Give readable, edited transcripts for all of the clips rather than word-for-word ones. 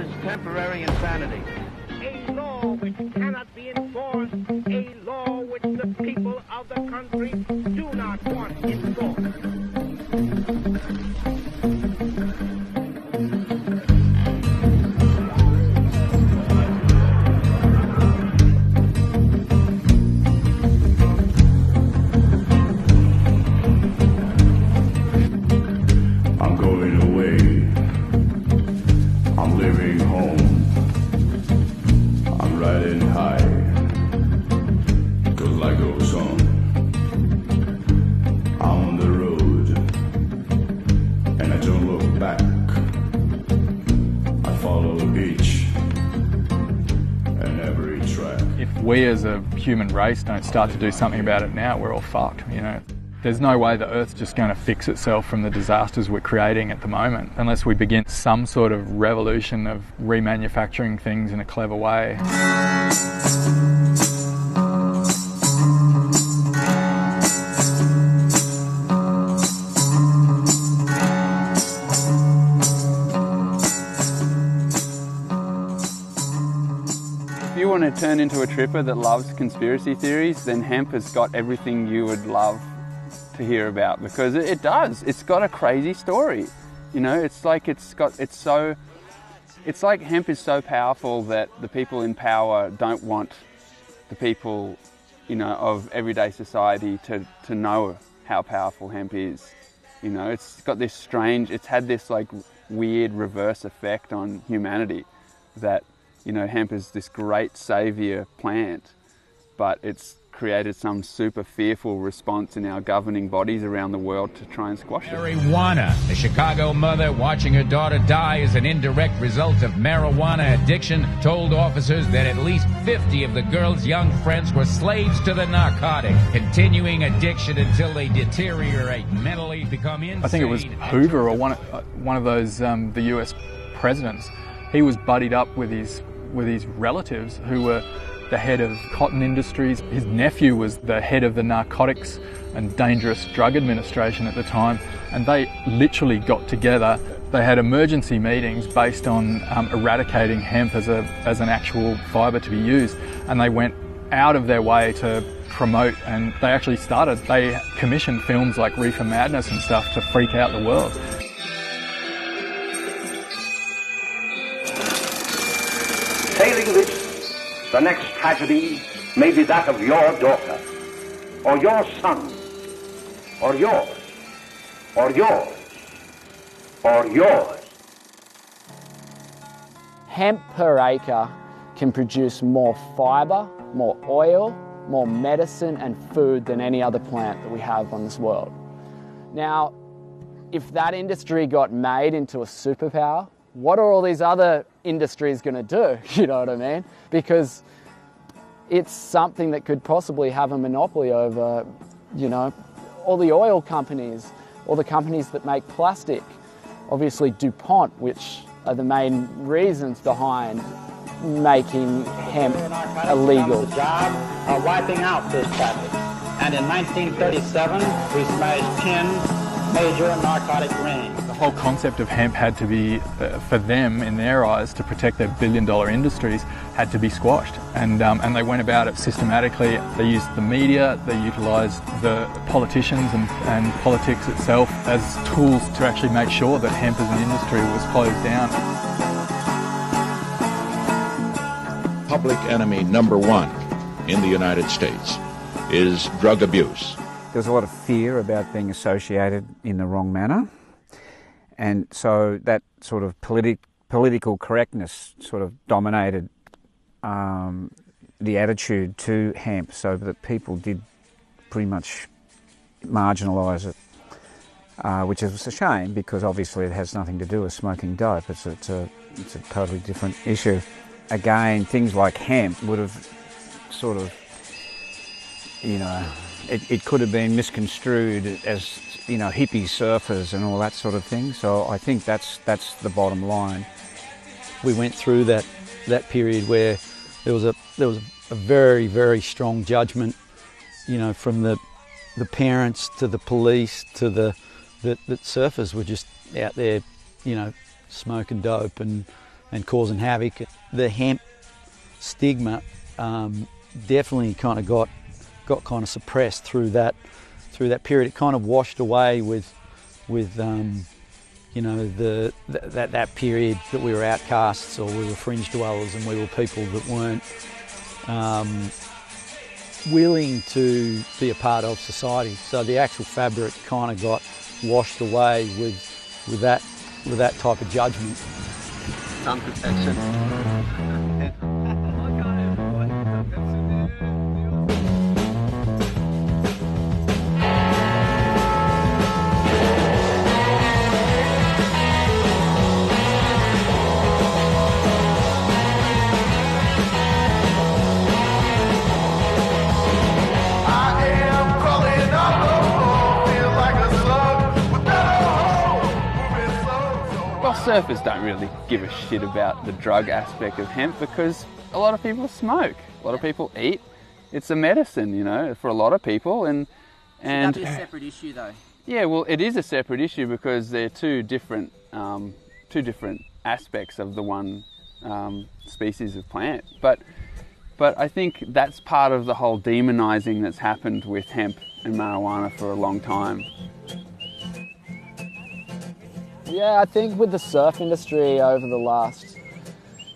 is temporary insanity. A law which cannot be enforced, a law which the people of the country do not want enforced. I'm going away. I'm leaving home. I'm riding high. 'Cause life goes on. I'm on the road. And I don't look back. I follow each and every track. If we as a human race don't start to do something about it now, we're all fucked, you know. There's no way the Earth's just going to fix itself from the disasters we're creating at the moment unless we begin some sort of revolution of remanufacturing things in a clever way. If you want to turn into a tripper that loves conspiracy theories, then hemp has got everything you would love to hear about, because it does. It's got a crazy story. You know, it's like hemp is so powerful that the people in power don't want the people, you know, of everyday society to know how powerful hemp is. You know, it's got this strange, it's had this like weird reverse effect on humanity that, you know, hemp is this great savior plant, but it's created some super fearful response in our governing bodies around the world to try and squash it. Marijuana. A Chicago mother watching her daughter die as an indirect result of marijuana addiction told officers that at least 50 of the girl's young friends were slaves to the narcotic, continuing addiction until they deteriorate mentally, become insane. I think it was Hoover or one of those the US presidents. He was buddied up with his relatives who were the head of cotton industries. His nephew was the head of the Narcotics and Dangerous Drug Administration at the time, and they literally got together. They had emergency meetings based on eradicating hemp as an actual fibre to be used, and they went out of their way to promote, and they commissioned films like Reefer Madness and stuff to freak out the world. Failing this, the next tragedy may be that of your daughter, or your son, or yours, or yours, or yours. Hemp per acre can produce more fibre, more oil, more medicine and food than any other plant that we have on this world. Now, if that industry got made into a superpower, what are all these other industries going to do? You know what I mean? Because it's something that could possibly have a monopoly over, you know, all the oil companies, all the companies that make plastic, obviously DuPont, which are the main reasons behind making hemp illegal. The job of wiping out this traffic. And in 1937, we smashed 10 major narcotic rings. The whole concept of hemp had to be, for them, in their eyes, to protect their billion-dollar industries, had to be squashed. And they went about it systematically. They used the media, they utilised the politicians and politics itself as tools to actually make sure that hemp as an industry was closed down. Public enemy number one in the United States is drug abuse. There's a lot of fear about being associated in the wrong manner, and so that sort of political correctness sort of dominated the attitude to hemp, so that people did pretty much marginalise it, which is a shame, because obviously it has nothing to do with smoking dope. It's a totally different issue. Again, things like hemp would have sort of, you know, it could have been misconstrued as, you know, hippie surfers and all that sort of thing. So I think that's the bottom line. We went through that period where there was a very, very strong judgment, you know, from the parents to the police to that surfers were just out there, you know, smoking dope and and causing havoc. The hemp stigma definitely kind of got kind of suppressed through that period. It kind of washed away with you know, that period that we were outcasts, or we were fringe dwellers, and we were people that weren't willing to be a part of society. So the actual fabric kind of got washed away with that type of judgment. Sun protection. Surfers don't really give a shit about the drug aspect of hemp because a lot of people smoke, a lot of people eat. It's a medicine, you know, for a lot of people. And Should that be a separate issue though? Yeah, well, it is a separate issue because they're two different aspects of the one species of plant. But I think that's part of the whole demonising that's happened with hemp and marijuana for a long time. Yeah, I think with the surf industry over the last,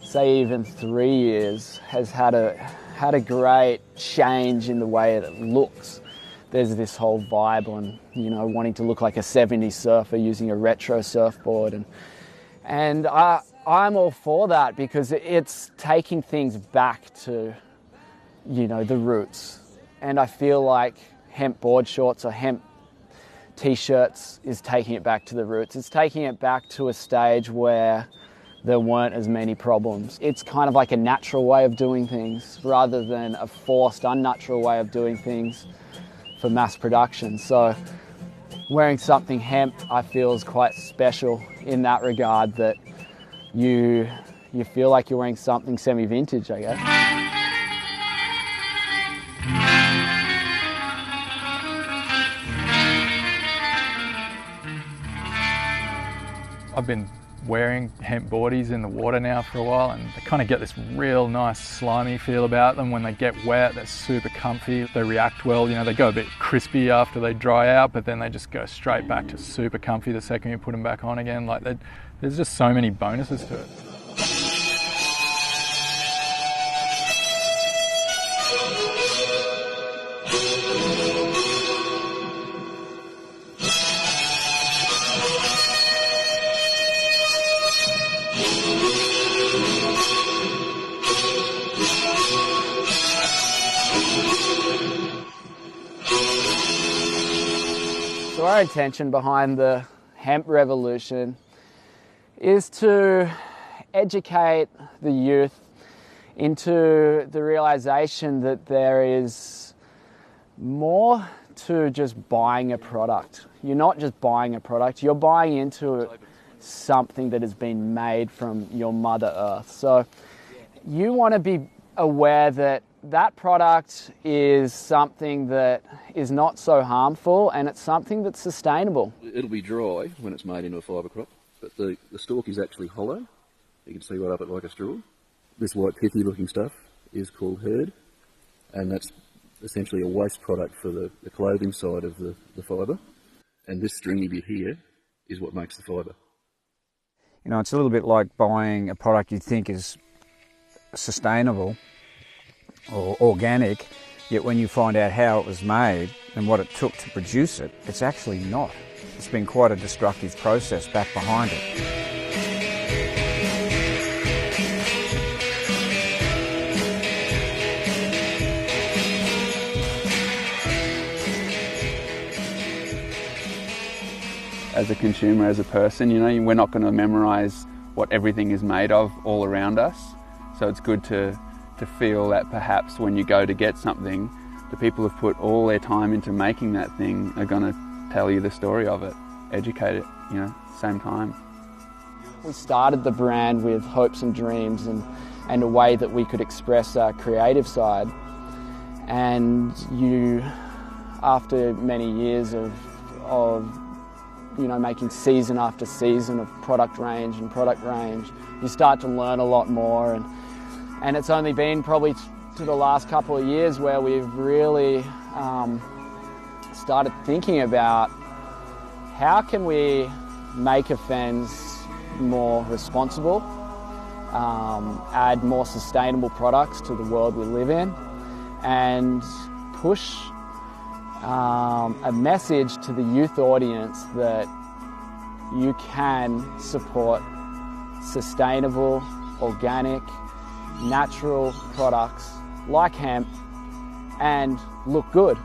say, even 3 years, has had a great change in the way it looks. There's this whole vibe on, you know, wanting to look like a 70s surfer using a retro surfboard, and I'm all for that because it's taking things back to, you know, the roots. And I feel like hemp board shorts or hemp T-shirts is taking it back to the roots. It's taking it back to a stage where there weren't as many problems. It's kind of like a natural way of doing things rather than a forced, unnatural way of doing things for mass production. So wearing something hemp, I feel, is quite special in that regard, that you feel like you're wearing something semi-vintage, I guess. I've been wearing hemp boardies in the water now for a while, and they kind of get this real nice slimy feel about them. When they get wet, they're super comfy. They react well, you know, they go a bit crispy after they dry out, but then they just go straight back to super comfy the second you put them back on again. Like, there's just so many bonuses to it. So our intention behind the hemp revolution is to educate the youth into the realization that there is more to just buying a product. You're not just buying a product, you're buying into something that has been made from your Mother Earth. So you want to be aware that that product is something that is not so harmful, and it's something that's sustainable. It'll be dry when it's made into a fibre crop, but the stalk is actually hollow. You can see right up it like a straw. This white pithy looking stuff is called hurd, and that's essentially a waste product for the clothing side of the fibre. And this stringy bit here is what makes the fibre. You know, it's a little bit like buying a product you think is sustainable or organic, yet when you find out how it was made and what it took to produce it, it's actually not. It's been quite a destructive process back behind it. As a consumer, as a person, you know, we're not going to memorise what everything is made of all around us. So it's good to feel that perhaps when you go to get something, the people who've put all their time into making that thing are going to tell you the story of it, educate it, you know, same time. We started the brand with hopes and dreams and a way that we could express our creative side. And after many years of making season after season of product range, you start to learn a lot more. And it's only been probably to the last couple of years where we've really started thinking about how can we make Afends more responsible, add more sustainable products to the world we live in, and push a message to the youth audience that you can support sustainable, organic, natural products like hemp and look good.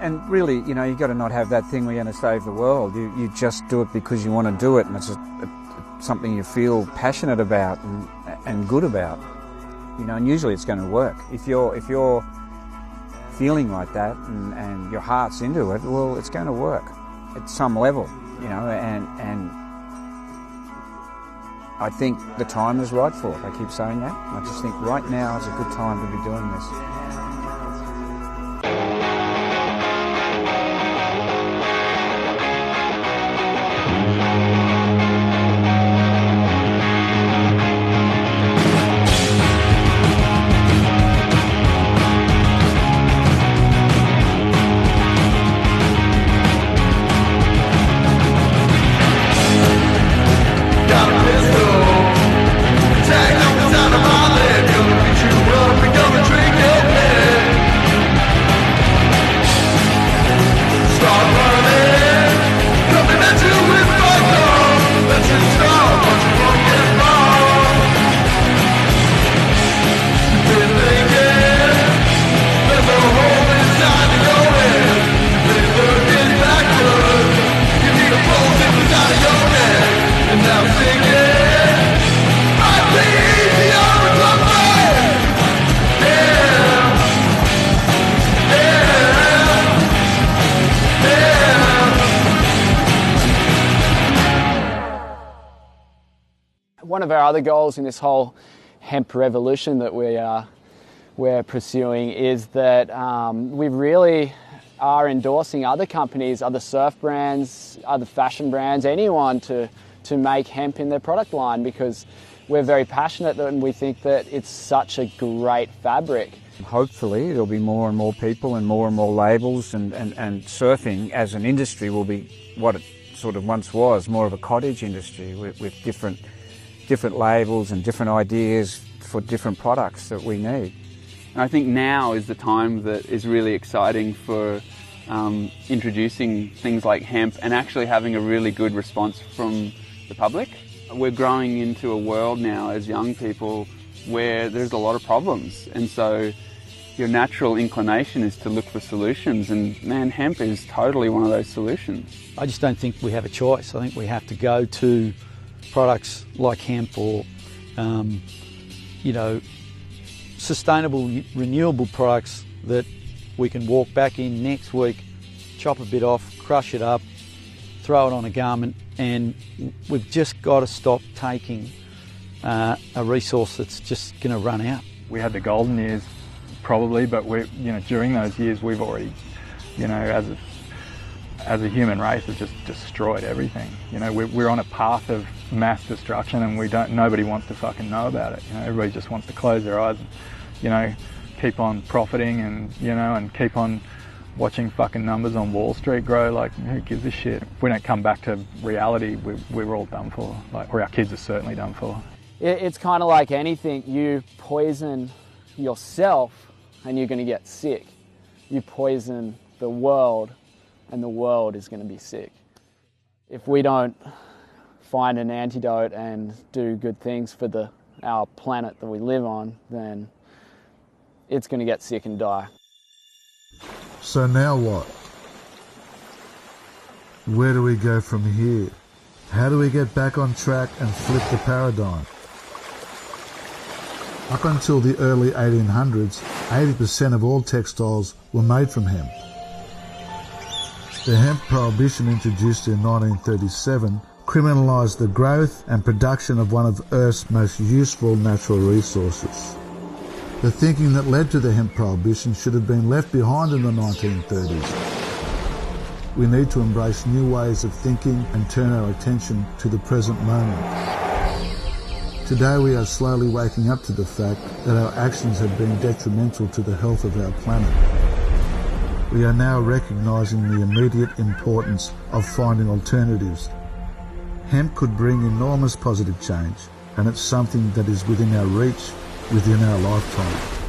And really, you've got to not have that thing, we're going to save the world. You just do it because you want to do it, and it's something you feel passionate about and good about. And usually it's going to work. If you're feeling like that and your heart's into it, well, it's going to work at some level, and I think the time is right for it. I keep saying that. I just think right now is a good time to be doing this. One of our other goals in this whole hemp revolution that we're pursuing is that we really are endorsing other companies, other surf brands, other fashion brands, anyone to make hemp in their product line, because we're very passionate and we think that it's such a great fabric. Hopefully there'll be more and more people and more labels, and surfing as an industry will be what it sort of once was, more of a cottage industry with different labels and different ideas for different products that we need. And I think now is the time that is really exciting for introducing things like hemp and actually having a really good response from the public. We're growing into a world now as young people where there's a lot of problems, and so your natural inclination is to look for solutions, and man, hemp is totally one of those solutions. I just don't think we have a choice. I think we have to go to products like hemp or, sustainable, renewable products that we can walk back in next week, chop a bit off, crush it up, throw it on a garment, and we've just got to stop taking a resource that's just going to run out. We had the golden years probably, but during those years we've already, as a human race, have just destroyed everything. We're on a path of mass destruction, and nobody wants to fucking know about it. Everybody just wants to close their eyes and, keep on profiting and keep on watching fucking numbers on Wall Street grow. Like, who gives a shit? If we don't come back to reality, we're all done for. Or our kids are certainly done for. It's kind of like anything. You poison yourself and you're going to get sick. You poison the world and the world is going to be sick. If we don't find an antidote and do good things for our planet that we live on, then it's going to get sick and die. So now what? Where do we go from here? How do we get back on track and flip the paradigm? Up until the early 1800s, 80% of all textiles were made from hemp. The hemp prohibition introduced in 1937 criminalised the growth and production of one of Earth's most useful natural resources. The thinking that led to the hemp prohibition should have been left behind in the 1930s. We need to embrace new ways of thinking and turn our attention to the present moment. Today we are slowly waking up to the fact that our actions have been detrimental to the health of our planet. We are now recognising the immediate importance of finding alternatives. Hemp could bring enormous positive change, and it's something that is within our reach, within our lifetime.